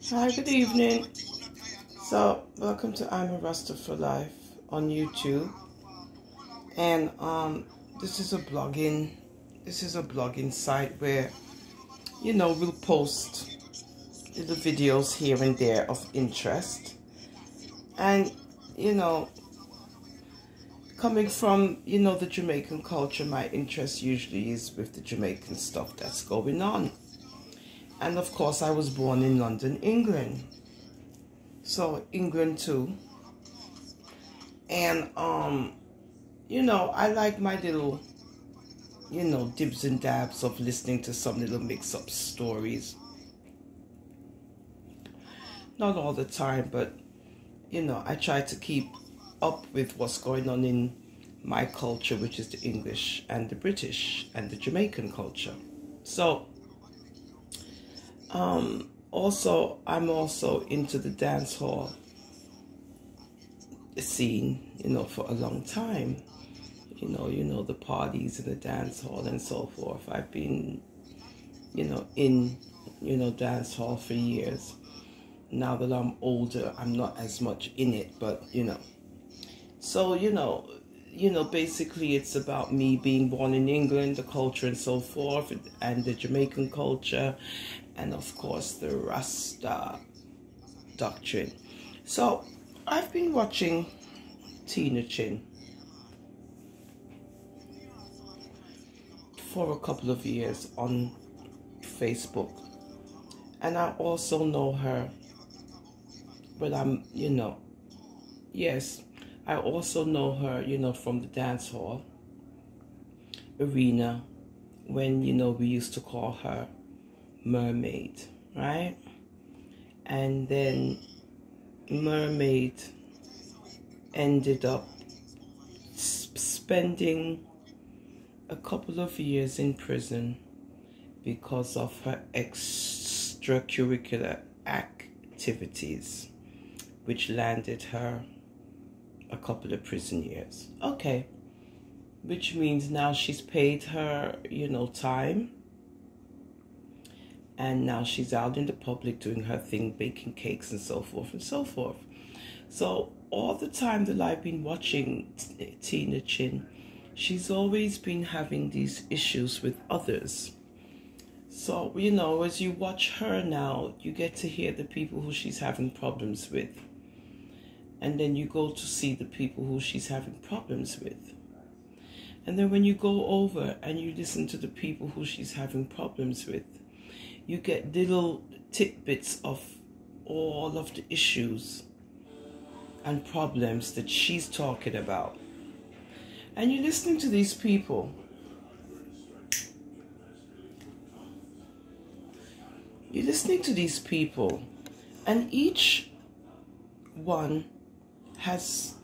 Hi, good evening. So, welcome to I'm a Rasta for Life on YouTube, and this is a blogging site where we'll post little videos here and there of interest, and coming from the Jamaican culture, my interest usually is with the Jamaican stuff that's going on, and of course I was born in London, England. So England too. And I like my little, dibs and dabs of listening to some little mix-up stories. Not all the time, but I try to keep up with what's going on in my culture, which is the English and the British and the Jamaican culture. So also, I'm also into the dance hall scene, for a long time. The parties in the dance hall and so forth. I've been, in, dance hall for years. Now that I'm older, I'm not as much in it, but, So, basically it's about me being born in England, the culture and so forth, and the Jamaican culture, and of course the Rasta doctrine. So I've been watching Tinashe for a couple of years on Facebook, and I also know her, but yes, I also know her, from the dance hall arena, when, we used to call her Mermaid, right? And then Mermaid ended up spending a couple of years in prison because of her extracurricular activities, which landed her a couple of prison years. Okay. Which means now she's paid her, time. And now she's out in the public doing her thing, baking cakes and so forth and so forth. So all the time that I've been watching Tinashe, she's always been having these issues with others. So, as you watch her now, you get to hear the people who she's having problems with. And then you go to see the people who she's having problems with. And then when you go over and you listen to the people who she's having problems with, you get little tidbits of all of the issues and problems that she's talking about. And you're listening to these people. You're listening to these people, and each one has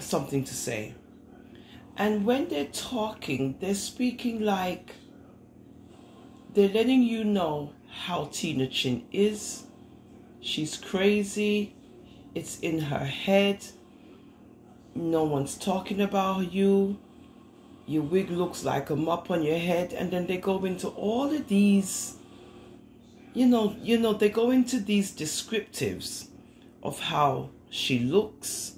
something to say. And when they're talking, they're speaking like they're letting you know how Tinashe is. She's crazy. It's in her head. No one's talking about you. Your wig looks like a mop on your head. And then they go into all of these, they go into these descriptives of how she looks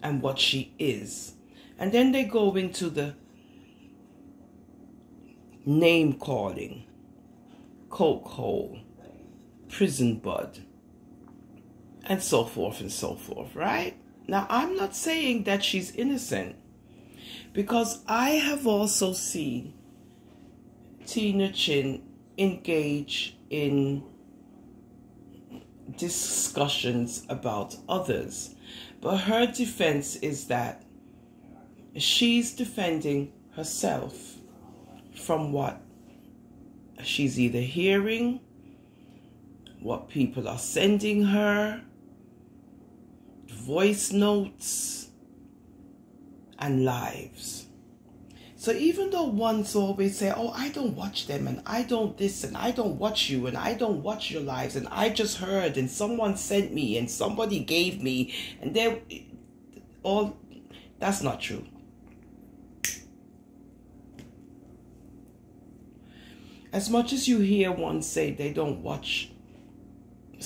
and what she is. And then they go into the name calling, coke hole, prison bud, and so forth, right? Now, I'm not saying that she's innocent, because I have also seen Tinashe engage in discussions about others. But her defense is that she's defending herself from what she's either hearing, what people are sending her, voice notes, and lives. So even though ones always say, oh, I don't watch them, and I don't this, and I don't watch you, and I don't watch your lives, and I just heard, and someone sent me, and somebody gave me, and they're all, that's not true. As much as you hear one say they don't watch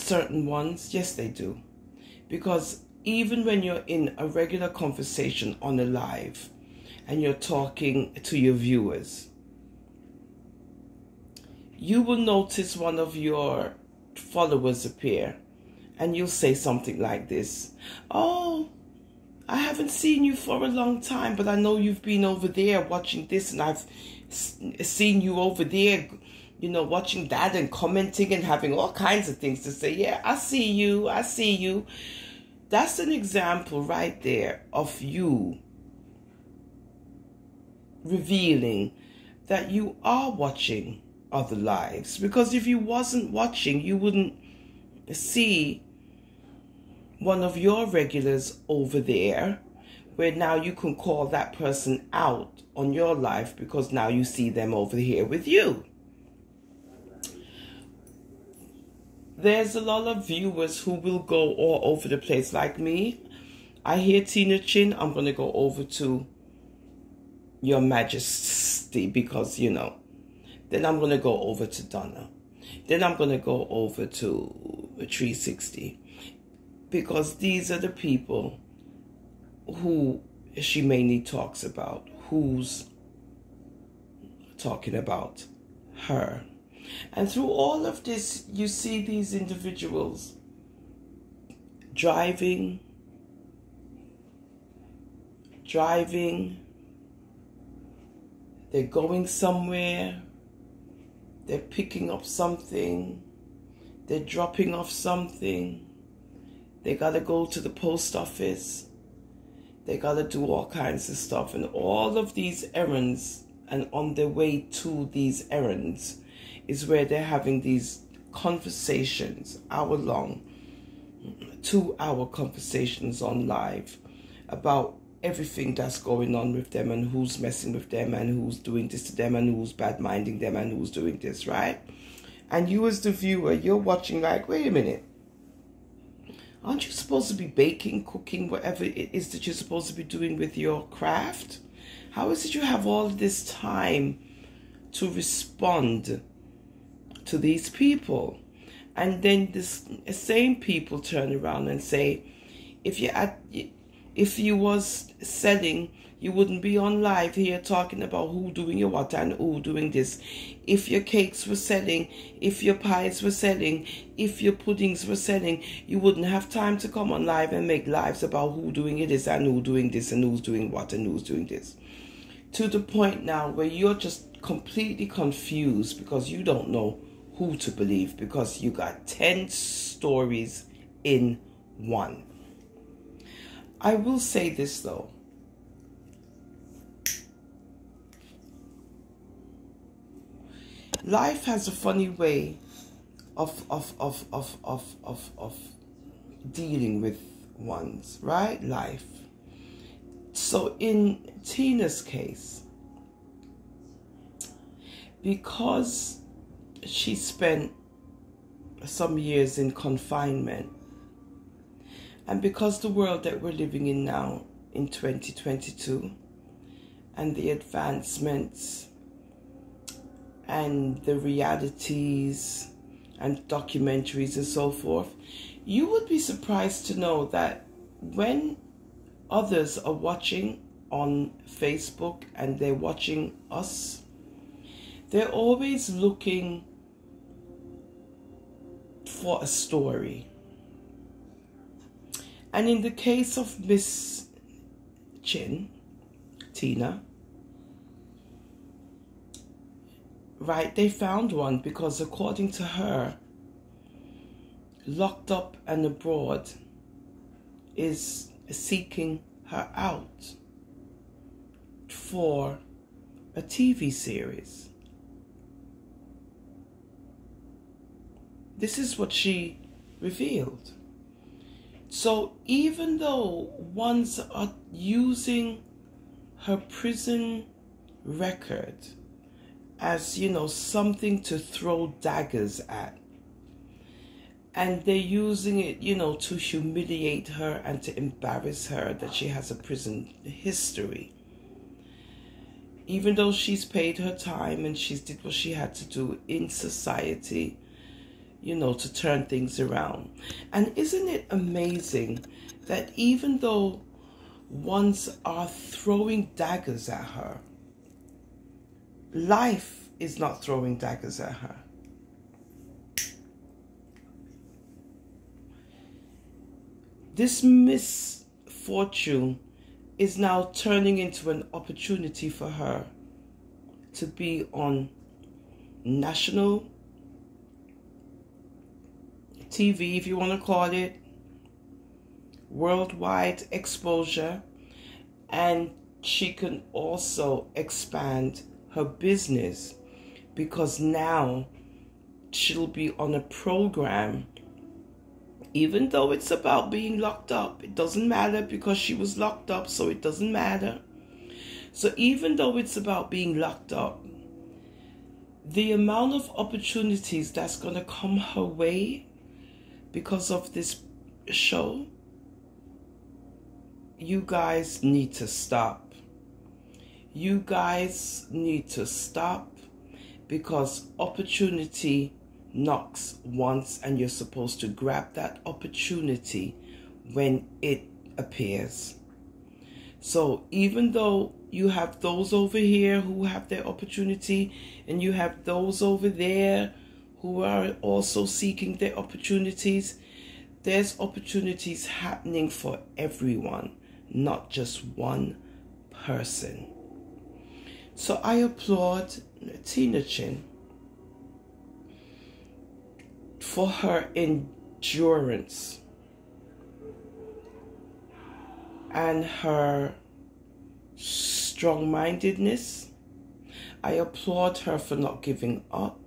certain ones, yes, they do. Because even when you're in a regular conversation on a live and you're talking to your viewers, you will notice one of your followers appear and you'll say something like this: "Oh, I haven't seen you for a long time, but I know you've been over there watching this, and I've seen you over there, watching that and commenting and having all kinds of things to say. Yeah, I see you. I see you." That's an example right there of you revealing that you are watching other lives. Because if you wasn't watching, you wouldn't see one of your regulars over there, where now you can call that person out on your life because now you see them over here with you. There's a lot of viewers who will go all over the place. Like me, I hear Tina Chin, I'm going to go over to Your Majesty because, Then I'm going to go over to Donna. Then I'm going to go over to 360. Because these are the people who she mainly talks about, who's talking about her. And through all of this, you see these individuals driving, they're going somewhere, they're picking up something, they're dropping off something, they gotta go to the post office, they gotta do all kinds of stuff, and all of these errands, and on their way to these errands is where they're having these conversations, hour-long, 2-hour conversations on live about everything that's going on with them and who's messing with them and who's doing this to them and who's bad-minding them and who's doing this, right? And you as the viewer, you're watching like, wait a minute, aren't you supposed to be baking, cooking, whatever it is that you're supposed to be doing with your craft? How is it you have all this time to respond to these people? And then this same people turn around and say, if you was selling, you wouldn't be on live here talking about who doing your what and who doing this. If your cakes were selling, if your pies were selling, if your puddings were selling, you wouldn't have time to come on live and make lives about who doing it is and who doing this and who's doing what and who's doing this. To the point now where you're just completely confused because you don't know who to believe, because you got 10 stories in one. I will say this though. Life has a funny way of dealing with ones, right? Life. So in Tina's case, because she spent some years in confinement, and because the world that we're living in now in 2022 and the advancements and the realities and documentaries and so forth, you would be surprised to know that when others are watching on Facebook and they're watching us, they're always looking for a story. And in the case of Miss Chin, Tina, right, they found one because according to her, Locked Up and Abroad is seeking her out for a TV series. This is what she revealed. So even though ones are using her prison record as, something to throw daggers at, and they're using it, to humiliate her and to embarrass her that she has a prison history, even though she's paid her time and she's did what she had to do in society, you know, to turn things around. And isn't it amazing that even though ones are throwing daggers at her, life is not throwing daggers at her. This misfortune is now turning into an opportunity for her to be on national TV, if you want to call it, worldwide exposure, and she can also expand her business because now she'll be on a program. Even though it's about being locked up, it doesn't matter because she was locked up, so it doesn't matter. So even though it's about being locked up, the amount of opportunities that's going to come her way because of this show, you guys need to stop. You guys need to stop, because opportunity knocks once and you're supposed to grab that opportunity when it appears. So even though you have those over here who have their opportunity, and you have those over there who are also seeking their opportunities, there's opportunities happening for everyone, not just one person. So I applaud Tina Chin for her endurance and her strong-mindedness. I applaud her for not giving up.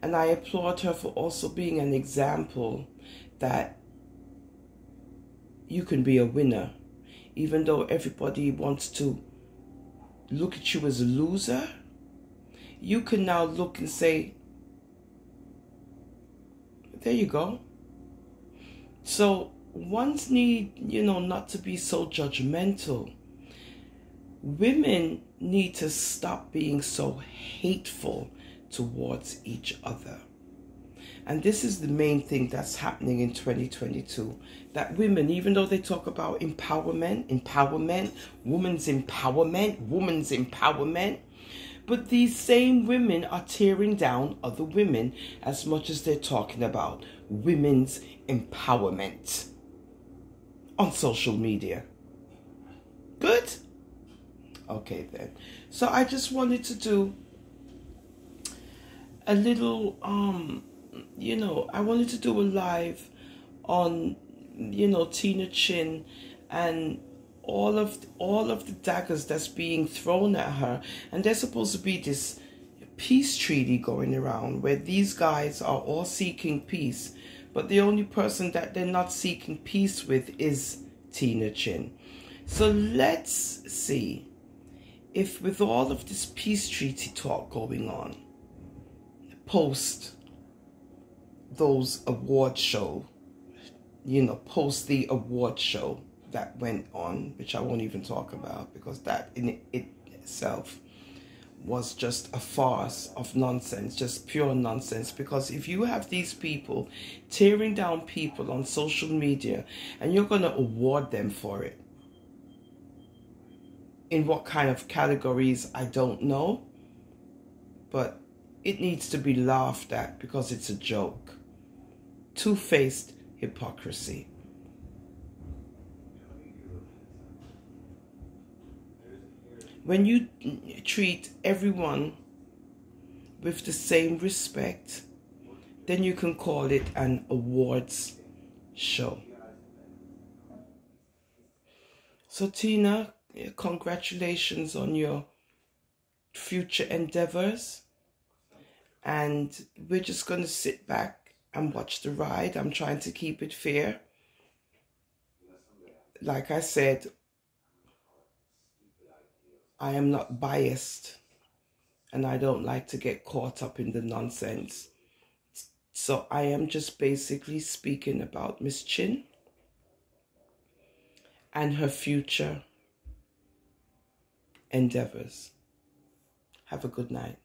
And I applaud her for also being an example that you can be a winner. Even though everybody wants to look at you as a loser, you can now look and say, there you go. So ones need, you know, not to be so judgmental. Women need to stop being so hateful towards each other. And this is the main thing that's happening in 2022. That women, even though they talk about empowerment, women's empowerment, but these same women are tearing down other women as much as they're talking about women's empowerment on social media. Good? Okay then. So I just wanted to do a little, you know, I wanted to do a live on, you know, Tina Chin and all of the daggers that's being thrown at her. And there's supposed to be this peace treaty going around where these guys are all seeking peace, but the only person that they're not seeking peace with is Tina Chin. So let's see if, with all of this peace treaty talk going on, post those award show, you know, post the award show that went on, which I won't even talk about, because that in itself was just a farce of nonsense, just pure nonsense. Because if you have these people tearing down people on social media and you're going to award them for it, in what kind of categories, I don't know, but it needs to be laughed at because it's a joke. Two-faced hypocrisy. When you treat everyone with the same respect, then you can call it an awards show. So Tina, congratulations on your future endeavors. And we're just going to sit back and watch the ride. I'm trying to keep it fair. Like I said, I am not biased, and I don't like to get caught up in the nonsense. So I am just basically speaking about Miss Chin and her future endeavors. Have a good night.